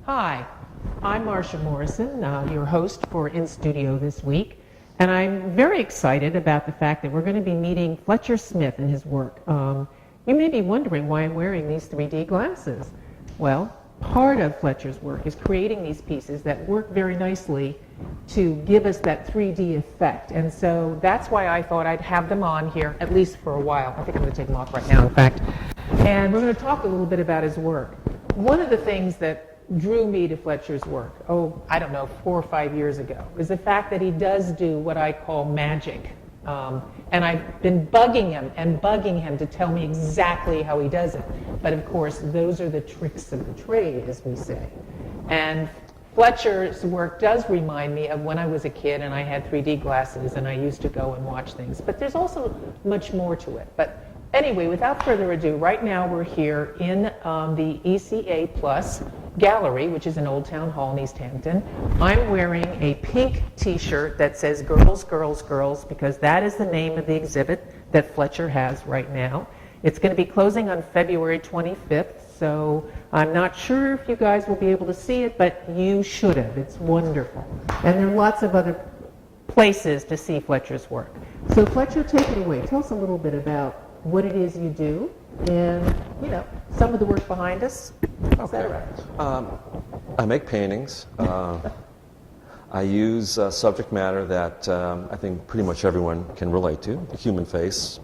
Hi, I'm Marcia Morrison, your host for In Studio this week, and I'm very excited about the fact that we're going to be meeting Fletcher Smith and his work. You may be wondering why I'm wearing these 3D glasses. Well, part of Fletcher's work is creating these pieces that work very nicely to give us that 3D effect, and so that's why I thought I'd have them on here, at least for a while. I think I'm going to take them off right now, in fact. And we're going to talk a little bit about his work. One of the things that drew me to Fletcher's work, I don't know, 4 or 5 years ago, is the fact that he does do what I call magic. And I've been bugging him to tell me exactly how he does it. But of course, those are the tricks of the trade, as we say. And Fletcher's work does remind me of when I was a kid and I had 3D glasses and I used to go and watch things. But there's also much more to it. But anyway, without further ado, right now we're here in the ECA Plus Gallery, which is in Old Town Hall in East Hampton. I'm wearing a pink t-shirt that says Girls, Girls, Girls, because that is the name of the exhibit that Fletcher has right now. It's going to be closing on February 25th, so I'm not sure if you guys will be able to see it, but you should have. It's wonderful. And there are lots of other places to see Fletcher's work. So Fletcher, take it away. Tell us a little bit about what it is you do, and some of the work behind us. Is that right? I make paintings. I use subject matter that I think pretty much everyone can relate to: the human face,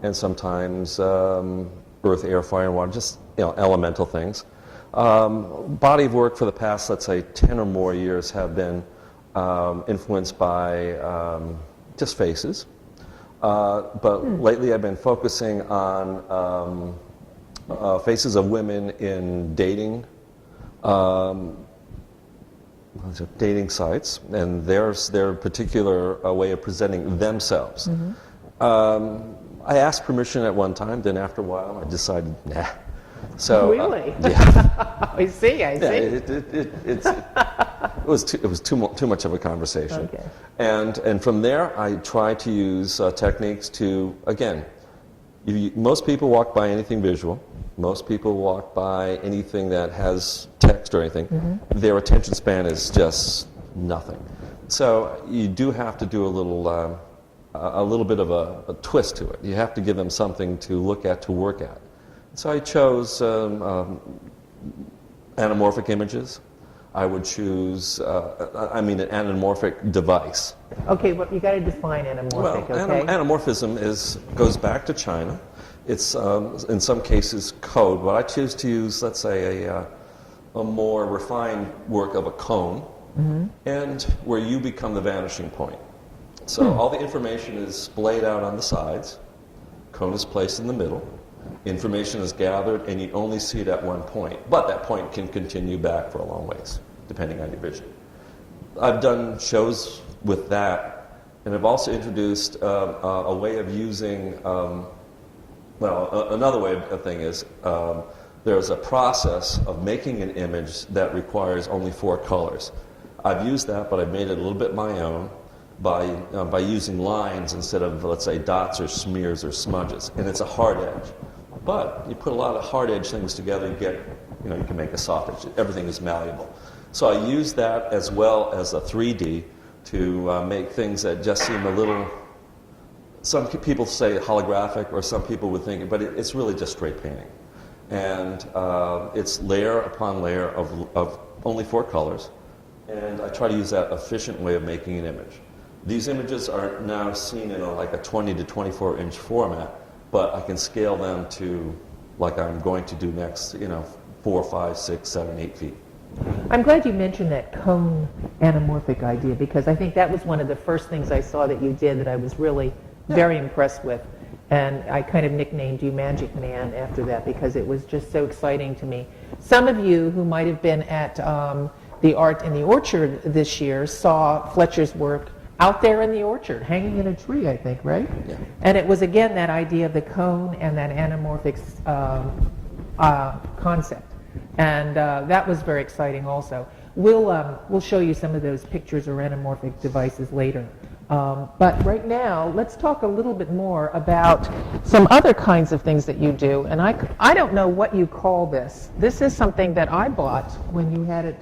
and sometimes earth, air, fire, and water, just elemental things. Body of work for the past, let's say, 10 or more years have been influenced by just faces. But lately I've been focusing on faces of women in dating sites, and their particular way of presenting themselves. Mm-hmm. I asked permission at one time, then after a while I decided, nah. So really? Yeah. I see. It was too much of a conversation. Okay. And from there, I try to use techniques to, again, most people walk by anything visual. Most people walk by anything that has text or anything. Mm-hmm. Their attention span is just nothing. So you do have to do a little bit of a twist to it. You have to give them something to look at, to work at. So I chose anamorphic images. I would choose, an anamorphic device. Okay, well, you got to define anamorphic, well, okay? Anamorphism goes back to China. It's, in some cases, code. But I choose to use, let's say, a more refined work of a cone, mm-hmm. and where you become the vanishing point. So all the information is splayed out on the sides. Cone is placed in the middle. Information is gathered, and you only see it at one point. But that point can continue back for a long ways, depending on your vision. I've done shows with that, and I've also introduced a way of using, another way of thing is, there's a process of making an image that requires only 4 colors. I've used that, but I've made it a little bit my own by using lines instead of, let's say, dots or smears or smudges. And it's a hard edge. But you put a lot of hard edge things together, you can make a soft edge. Everything is malleable. So I use that as well as a 3D to make things that just seem a little, some people say holographic, or some people would think, but it's really just straight painting. And it's layer upon layer of only 4 colors. And I try to use that efficient way of making an image. These images are now seen in like a 20 to 24 inch format, but I can scale them to, like I'm going to do next, 4, 5, 6, 7, 8 feet. I'm glad you mentioned that cone anamorphic idea, because I think that was one of the first things I saw that you did that I was really very impressed with. And I kind of nicknamed you Magic Man after that, because it was just so exciting to me. Some of you who might have been at the Art in the Orchard this year saw Fletcher's work out there in the orchard, hanging in a tree, I think, right? Yeah. And it was, again, that idea of the cone and that anamorphic concept. And that was very exciting also. We'll show you some of those pictures or anamorphic devices later. But right now, let's talk a little bit more about some other kinds of things that you do. And I don't know what you call this. This is something that I bought when you had it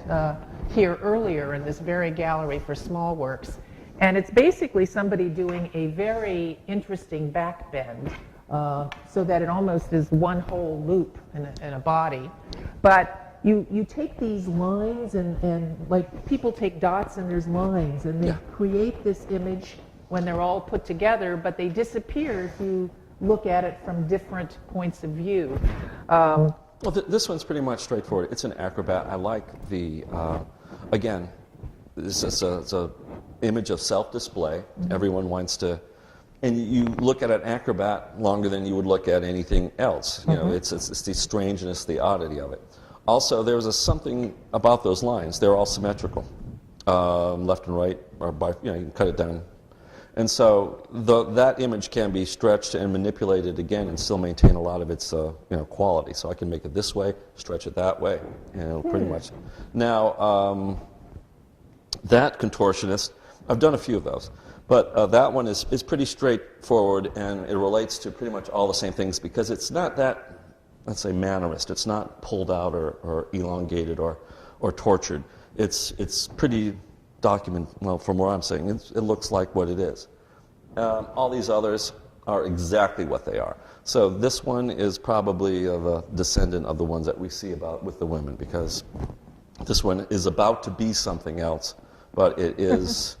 here earlier in this very gallery for small works. And it's basically somebody doing a very interesting back bend so that it almost is one whole loop in a body. But you take these lines and like people take dots and there's lines and they create this image when they're all put together, but they disappear if you look at it from different points of view. Well, this one's pretty much straightforward. It's an acrobat. I like the, again, it's a image of self-display. Mm-hmm. Everyone wants to, and you look at an acrobat longer than you would look at anything else. You know, it's the strangeness, the oddity of it. Also, there was something about those lines. They're all symmetrical, left and right, or by, you can cut it down. And so that image can be stretched and manipulated again and still maintain a lot of its quality. So I can make it this way, stretch it that way, pretty much. Now, that contortionist, I've done a few of those, but that one is pretty straightforward, and it relates to pretty much all the same things because it's not that, let's say, mannerist. It's not pulled out or elongated or tortured. It's pretty well, from where I'm saying, it looks like what it is. All these others are exactly what they are. So this one is probably a descendant of the ones that we see about with the women, because this one is about to be something else, but it is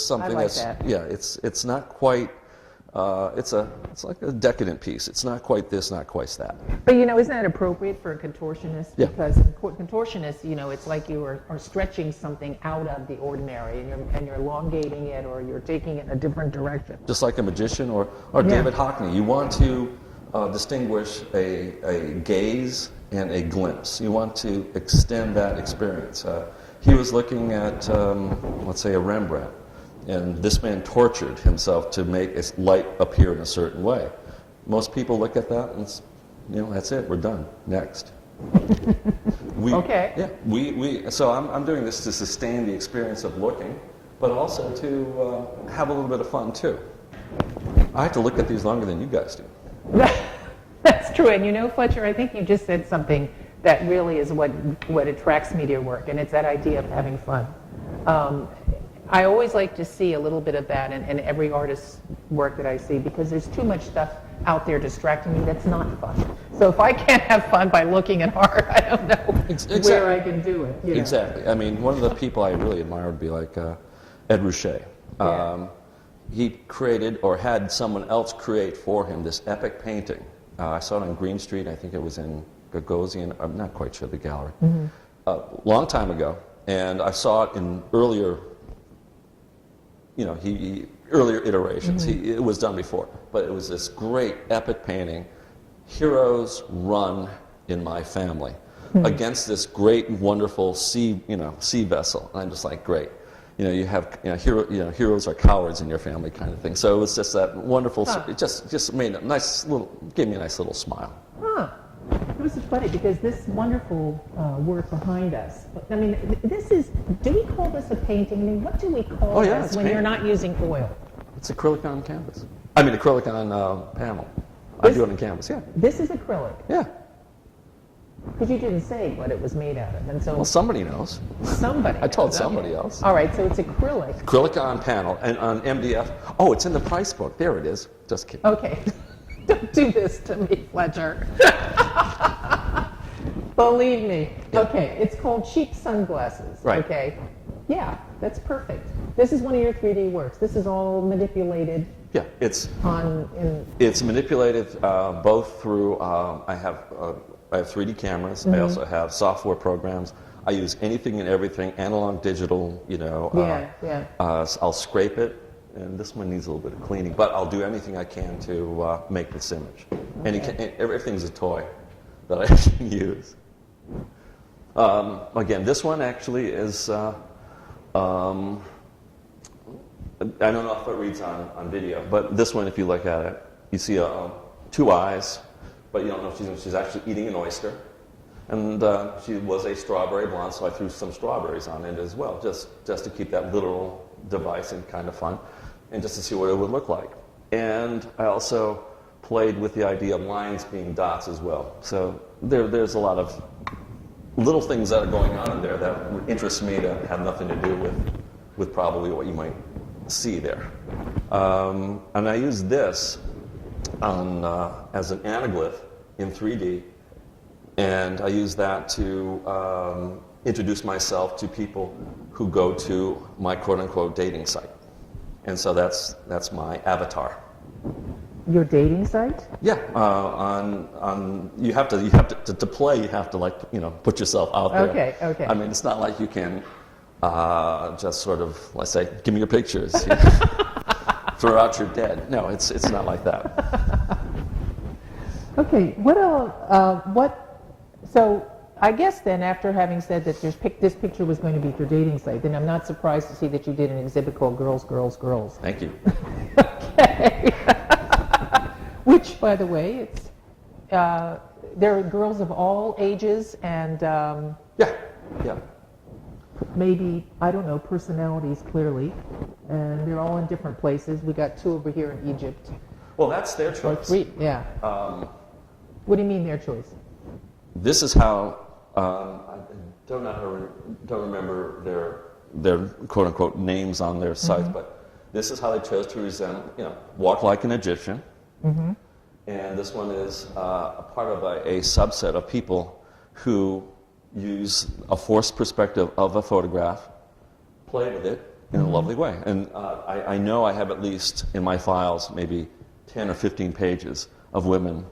something it's not quite. It's like a decadent piece. It's not quite this, not quite that. But isn't that appropriate for a contortionist? Yeah. Because contortionist, it's like you are stretching something out of the ordinary, and you're elongating it, or you're taking it in a different direction. Just like a magician or David Hockney, you want to distinguish a gaze and a glimpse. You want to extend that experience. He was looking at, let's say, a Rembrandt. And this man tortured himself to make a light appear in a certain way. Most people look at that and, that's it. We're done. Next. Okay. Yeah. So I'm doing this to sustain the experience of looking, but also to have a little bit of fun too. I have to look at these longer than you guys do. That's true. And Fletcher, I think you just said something that really is what attracts me to your work, and it's that idea of having fun. I always like to see a little bit of that in every artist's work that I see, because there's too much stuff out there distracting me that's not fun. So if I can't have fun by looking at art, I don't know where I can do it. Exactly. I mean, one of the people I really admire would be like Ed Ruscha. He created, or had someone else create for him, this epic painting. I saw it on Green Street. I think it was in Gagosian. I'm not quite sure the gallery. A long time ago. And I saw it in earlier earlier iterations. It was done before, but it was this great epic painting. Heroes run in my family against this great, wonderful sea vessel. And I'm just like, great. You have heroes are cowards in your family, kind of thing. So it was just that wonderful. It just made gave me a nice little smile. Huh. It was funny because this wonderful work behind us, I mean, do we call this a painting? I mean, what do we call this when you're not using oil? It's acrylic on canvas. I mean, acrylic on panel. I do it on canvas, yeah. This is acrylic? Yeah. Because you didn't say what it was made out of. And so, well, somebody knows. Somebody I told somebody else. All right, so it's acrylic. Acrylic on panel and on MDF. Oh, it's in the price book. There it is. Just kidding. Okay. Don't do this to me, Fletcher. Believe me. Yeah. Okay, it's called Cheap Sunglasses. Right. Okay. Yeah, that's perfect. This is one of your 3D works. This is all manipulated. Yeah, it's manipulated both through. I have 3D cameras. I also have software programs. I use anything and everything, analog, digital. I'll scrape it. And this one needs a little bit of cleaning, but I'll do anything I can to make this image. Okay. And everything's a toy that I can use. Again, this one actually is, I don't know if it reads on video, but this one, if you look at it, you see two eyes, but you don't know if she's actually eating an oyster. And she was a strawberry blonde, so I threw some strawberries on it as well, just to keep that literal device and kind of fun, and just to see what it would look like. And I also played with the idea of lines being dots as well. So there's a lot of little things that are going on in there that would interest me that have nothing to do with probably what you might see there. And I use this as an anaglyph in 3D, and I use that to introduce myself to people who go to my quote-unquote dating site. And so that's my avatar. Your dating site? Yeah, you have to play. You have to put yourself out there. Okay, okay. I mean, it's not like you can just sort of, let's say, give me your pictures, throw out your dead. No, it's not like that. Okay. What else? So I guess then, after having said that this picture was going to be your dating site, then I'm not surprised to see that you did an exhibit called Girls, Girls, Girls. Thank you. Okay. Which, by the way, it's there are girls of all ages and Yeah. maybe, I don't know, personalities clearly, and they're all in different places. We got 2 over here in Egypt. Well, that's their Or choice. 3, yeah. What do you mean their choice? This is how I don't remember their quote unquote names on their sites, but this is how they chose to walk like an Egyptian. Mm-hmm. And this one is a part of a subset of people who use a forced perspective of a photograph, play with it in a lovely way. And I know I have at least in my files maybe 10 or 15 pages of women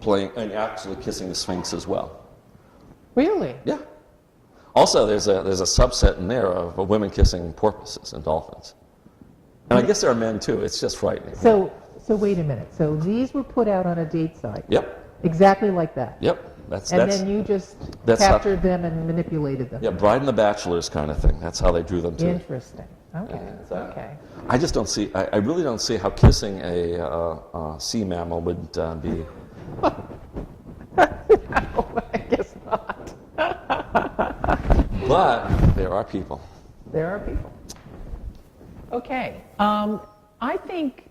playing and actually kissing the Sphinx as well. Really? Yeah. Also, there's a subset in there of women kissing porpoises and dolphins. And I guess there are men too. It's just frightening. So wait a minute. So these were put out on a date site. Yep. Exactly like that. Yep. Then you just captured them and manipulated them. Yeah, Bride and the Bachelors kind of thing. That's how they drew them too. Interesting. Okay. Okay. I just don't see. I really don't see how kissing a sea mammal would be. No, I guess not. But there are people. There are people. Okay. I think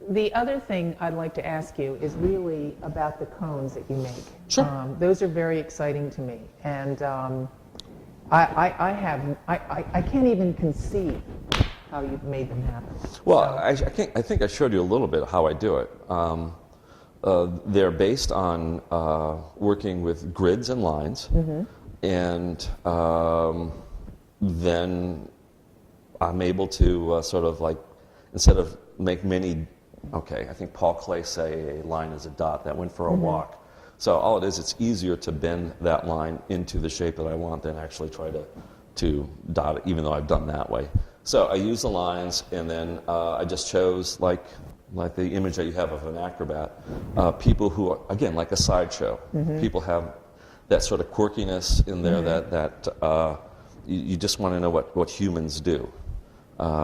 the other thing I'd like to ask you is really about the cones that you make. Sure. Those are very exciting to me, and I can't even conceive how you've made them happen. Well, I think I showed you a little bit how I do it. They're based on working with grids and lines, and then I'm able to sort of like, instead of make many, I think Paul Clay say a line is a dot, that went for a walk. So all it is, it's easier to bend that line into the shape that I want than actually try to dot it, even though I've done that way. So I use the lines, and then I just chose, like the image that you have of an acrobat, people who are, again, like a sideshow. People have that sort of quirkiness in there that you just want to know what humans do.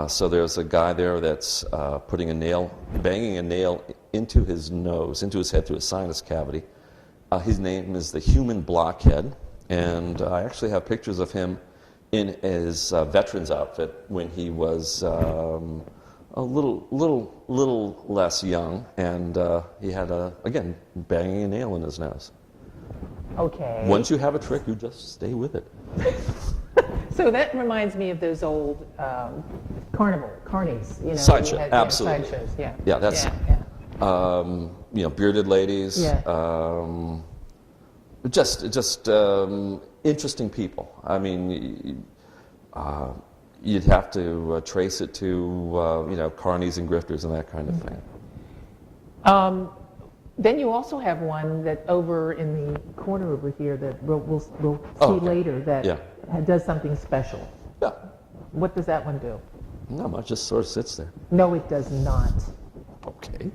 So there's a guy there that's banging a nail into his nose, into his head through his sinus cavity. His name is the Human Blockhead, and I actually have pictures of him in his veteran's outfit when he was a little less young, and he had again banging a nail in his nose. Okay. Once you have a trick, you just stay with it. So that reminds me of those old carnies, Sideshow, had, absolutely. Sideshows, yeah. Yeah, that's bearded ladies. Yeah. Just interesting people. I mean, you'd have to trace it to carnies and grifters and that kind of thing. Then you also have one that over in the corner over here that we'll see later that does something special. Yeah. What does that one do? Not much, just sort of sits there. No, it does not. Okay.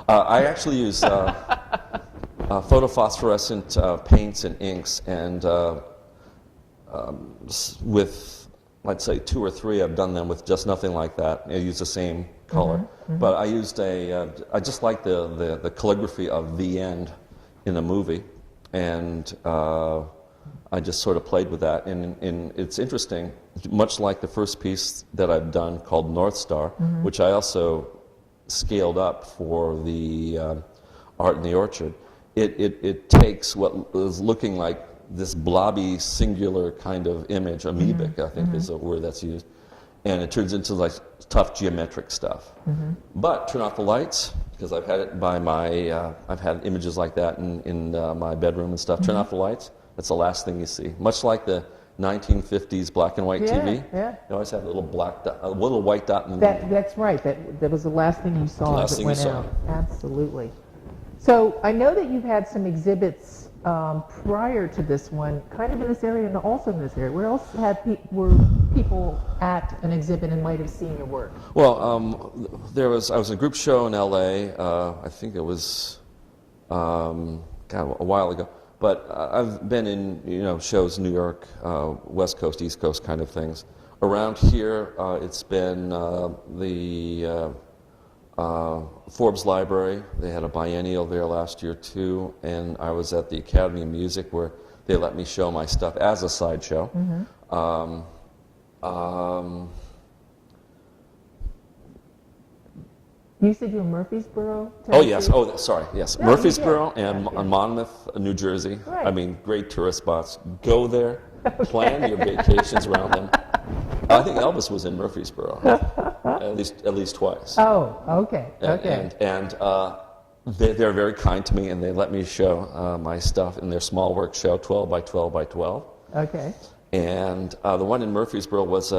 I actually use photophosphorescent paints and inks, and with, let's say, 2 or 3, I've done them with just nothing like that. I use the same color. But I used I just like the calligraphy of the end in a movie, and I just sort of played with that, and it's interesting. Much like the first piece that I've done called North Star, which I also scaled up for the Art in the Orchard. It takes what is looking like this blobby, singular kind of image, amoebic, I think is a word that's used, and it turns into like tough geometric stuff. But turn off the lights, because I've had it by my, I've had images like that in my bedroom and stuff. Turn off the lights, that's the last thing you see. Much like the 1950s black and white TV. Yeah. You always have a little black dot, a little white dot in the middle. That's right. That was the last thing you saw Last as it thing you went saw. out. Absolutely. So I know that you've had some exhibits prior to this one, kind of in this area and also in this area. Where else were people at an exhibit and might have seen your work? Well, I was in a group show in L.A. I think it was a while ago. But I've been in shows in New York, West Coast, East Coast kind of things. Around here, it's been the Forbes Library. They had a biennial there last year too, and I was at the Academy of Music where they let me show my stuff as a sideshow. You said you were Murfreesboro, Oh Tennessee? yes. Oh, sorry. Yes, No, you Murfreesboro did. and Monmouth, New Jersey. Right. I mean, great tourist spots. Go there. Plan your vacations around them. I think Elvis was in Murfreesboro at least twice. Oh, okay. Okay. And they're very kind to me, and they let me show my stuff in their small work show, 12 by 12 by 12. Okay. And the one in Murfreesboro was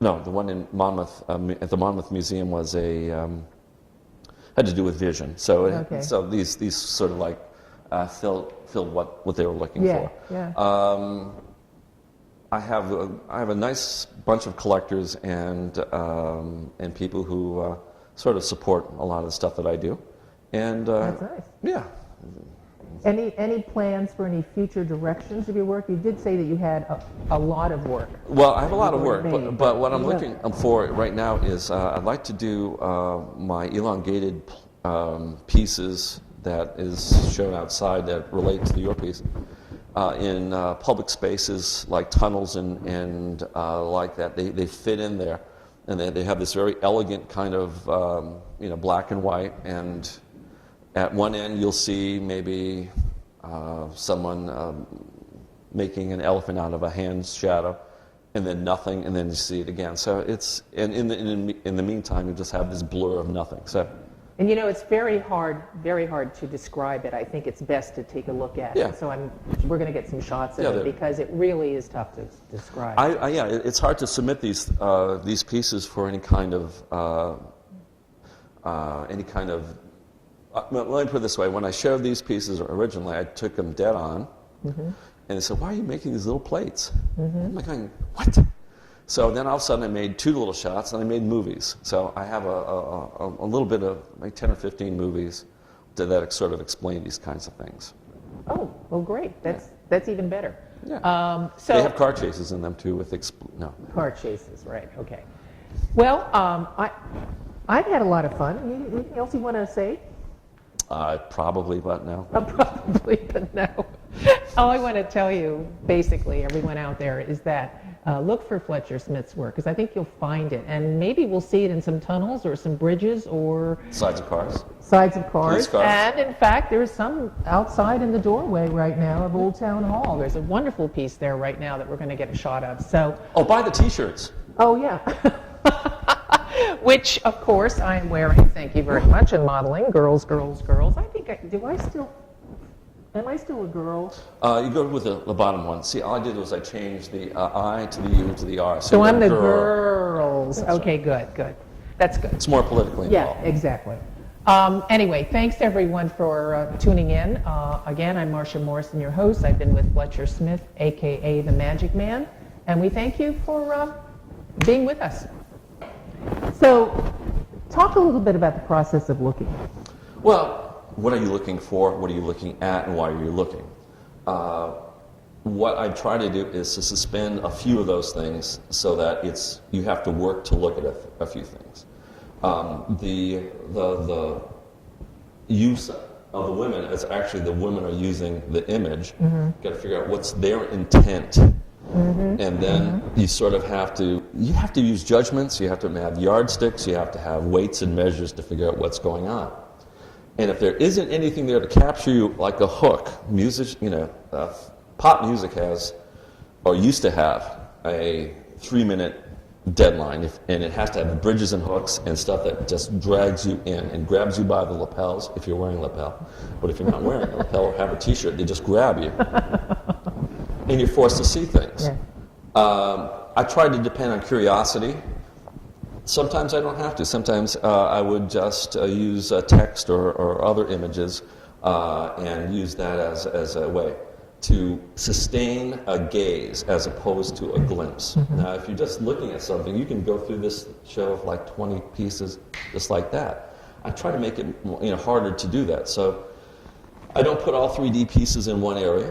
no, the one in Monmouth at the Monmouth Museum was had to do with vision. So Okay. so these sort of like filled what they were looking Yeah. for. Yeah. I have a nice bunch of collectors and people who sort of support a lot of the stuff that I do, and That's nice. yeah. Any plans for any future directions of your work? You did say that you had a lot of work. Well, I have a lot of You've work, already made, but what I'm yeah. looking for right now is I'd like to do my elongated pieces that is shown outside that relate to your piece in public spaces like tunnels and like that. They fit in there, and they have this very elegant kind of black and white, and at one end you'll see maybe someone making an elephant out of a hand's shadow, and then nothing, and then you see it again. So it's in the meantime you just have this blur of nothing. So. And it's very hard to describe it. I think it's best to take a look at Yeah. it. So we're going to get some shots of Yeah, it they're- because it really is tough to describe. Yeah, it's hard to submit these pieces for any kind of well, let me put it this way. When I showed these pieces originally, I took them dead on, and they said, "Why are you making these little plates?" I'm like, going, "What?" So then all of a sudden I made 2 little shots, and I made movies. So I have a little bit of like 10 or 15 movies that sort of explain these kinds of things. Oh, well, great. That's even better. Yeah. So They have car chases in them too with car chases, right? Okay. Well, I've had a lot of fun. Anything else you want to say? Probably, but no. Probably, but no. All I want to tell you, basically, everyone out there, is that look for Fletcher Smith's work, because I think you'll find it. And maybe we'll see it in some tunnels or some bridges or Sides of cars. sides of cars. Police cars. And in fact, there's some outside in the doorway right now of Old Town Hall. There's a wonderful piece there right now that we're going to get a shot of. So, Oh, buy the T-shirts. oh yeah. Which, of course, I am wearing. Thank you very much. And modeling, girls, girls, girls. I think am I still a girl? You go with the bottom one. See, all I did was I changed the I to the U to the R. So you're I'm a the girl. girls. Okay, good. That's good. It's more politically Yeah, involved. exactly. Anyway, thanks everyone for tuning in. Again, I'm Marcia Morrison, your host. I've been with Fletcher Smith, aka the Magic Man, and we thank you for being with us. So, talk a little bit about the process of looking. Well, what are you looking for? What are you looking at? And why are you looking? What I try to do is to suspend a few of those things so that you have to work to look at a few things. The use of the women, it's actually the women are using the image. Mm-hmm. Got to figure out what's their intent. And then you sort of have to use judgments, you have to have yardsticks, you have to have weights and measures to figure out what's going on. And if there isn't anything there to capture you like a hook, music, pop music has, or used to have, a 3-minute deadline, and it has to have bridges and hooks and stuff that just drags you in and grabs you by the lapels if you're wearing a lapel. But if you're not wearing a lapel or have a t-shirt, they just grab you. And you're forced to see things. Yeah. I try to depend on curiosity. Sometimes I don't have to. Sometimes I would just use text or other images and use that as a way to sustain a gaze as opposed to a glimpse. Now, if you're just looking at something, you can go through this show of like 20 pieces just like that. I try to make it harder to do that. So I don't put all 3D pieces in one area.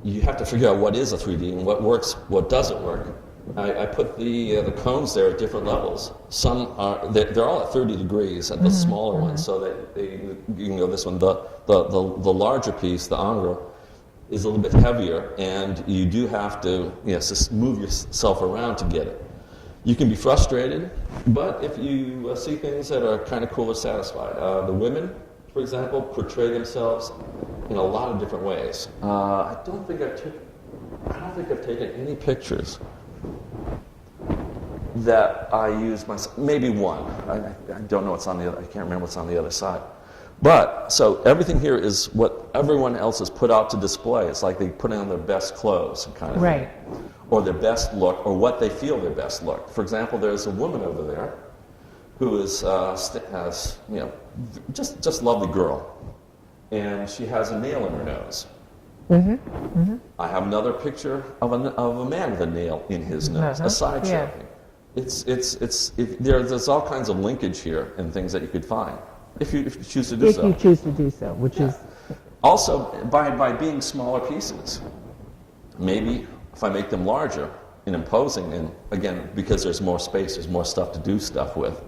You have to figure out what is a 3D and what works, what doesn't work. I put the cones there at different levels. Some are they're all at 30 degrees at the smaller ones, so that you can go this one. The larger piece, the angre, is a little bit heavier, and you do have to move yourself around to get it. You can be frustrated, but if you see things that are kind of cool or satisfied, the women, for example, portray themselves in a lot of different ways. I don't think I've taken any pictures that I use myself. Maybe one. I don't know what's on the other. I can't remember what's on the other side. But so everything here is what everyone else has put out to display. It's like they put on their best clothes, kind of Right. thing, or their best look, or what they feel their best look. For example, there's a woman over there who is just lovely girl, and she has a nail in her nose. I have another picture of a man with a nail in his nose, a sideshow Yeah. thing. There's all kinds of linkage here and things that you could find if you choose to do so. If you choose to do so, which is Also, by being smaller pieces, maybe if I make them larger and imposing, and again, because there's more space, there's more stuff to do stuff with,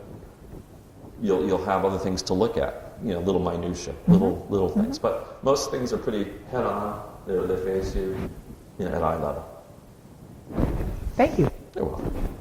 you'll have other things to look at, little minutia, little things. But most things are pretty head on. They face you, at eye level. thank you. You're welcome.